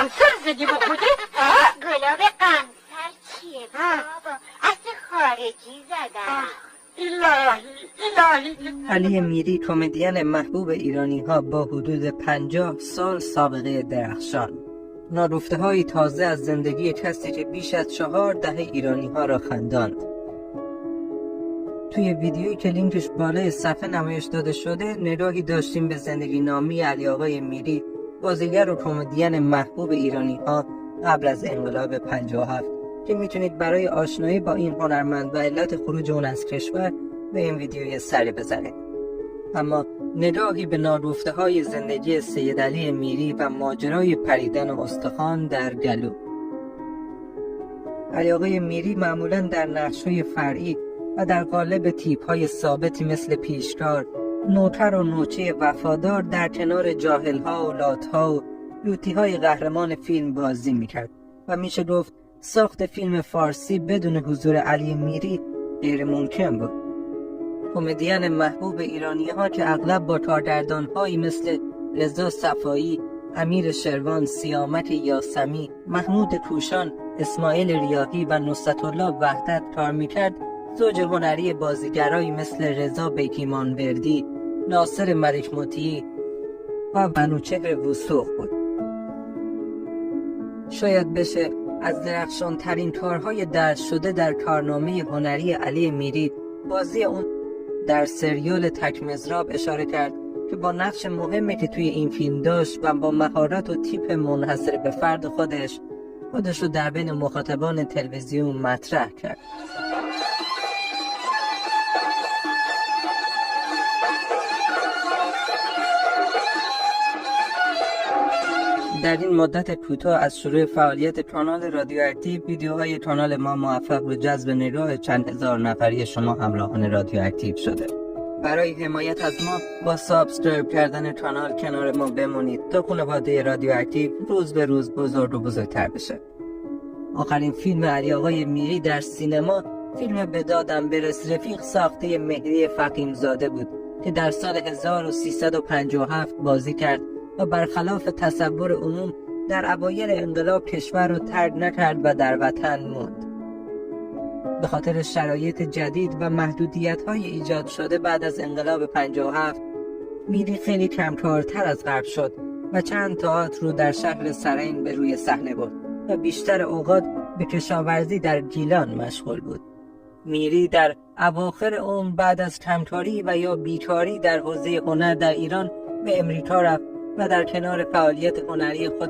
قمصر زدی با خودت؟ گلاب قمصر چیه بابا؟ اصل خارجی زدم. الهی علی میری کمدین محبوب ایرانی ها با حدود 50 سال سابقه درخشان. نارفته های تازه از زندگی کسی که بیش از 4 دهه ایرانی ها را خنداند. توی ویدیویی که لینکش بالای صفحه نمایش داده شده نگاهی داشتیم به زندگی نامی علی آقای میری، بازیگر و کمدین محبوب ایرانی ها قبل از انقلاب 57 که میتونید برای آشنایی با این هنرمند و علت خروج اون از کشور به این ویدیو یه سری بزنید. اما نگاهی به نارفته های زندگی سید علی میری و ماجرای پریدن استخوان در گلو. علی آقای میری معمولاً در نقش‌های فرعی و در قالب تیپ‌های ثابتی مثل پیشکار، نوکر و نوچه وفادار در کنار جاهل‌ها و لات‌ها و لوطی‌های قهرمان فیلم بازی می‌کرد و میشه گفت ساخت فیلم فارسی بدون حضور علی میری غیر ممکن بود. کمدین محبوب ایرانی‌ها که اغلب با کارگردان‌هایی مثل رضا صفایی، امیر شروان، سیامک یاسمی، محمود کوشان، اسماعیل ریاحی و نصرت‌الله وحدت کار می‌کرد، زوج هنری بازیگرایی مثل رضا بیکیمانوردی، ناصر ملک مطیعی و منوچهر وثوق بود. شاید بشه از درخشان‌ترین کارهای درج شده در کارنامه هنری علی میری بازی اون در سریال تک مضراب اشاره کرد که با نقش مهمی که توی این فیلم داشت و با مهارت و تیپ منحصر به فرد خودش رو در بین مخاطبان تلویزیون مطرح کرد. در این مدت کوتاه از شروع فعالیت کانال رادیواکتیو، ویدیوهای کانال ما موفق به جذب نگاه چند هزار نفری شما همراهان رادیواکتیو شده. برای حمایت از ما با سابسکرایب کردن کانال کنار ما بمونید تا خانواده رادیواکتیو روز به روز بزرگ و بزرگتر بشه. آخرین فیلم علی آقای میری در سینما فیلم به دادم برس رفیق ساخته مهدی فقیمزاده بود که در سال 1357 بازی کرد و برخلاف تصور عموم در اوایل انقلاب کشور را ترک نکرد و در وطن موند. به خاطر شرایط جدید و محدودیت‌های ایجاد شده بعد از انقلاب 57 میری خیلی کمکارتر از قبل شد و چند تئاتر رو در شهر سرین به روی صحنه برد و بیشتر اوقات به کشاورزی در گیلان مشغول بود. میری در اواخر عمر بعد از کمکاری و یا بیکاری در حوزه هنر در ایران به امریکا رفت و در کنار فعالیت هنری خود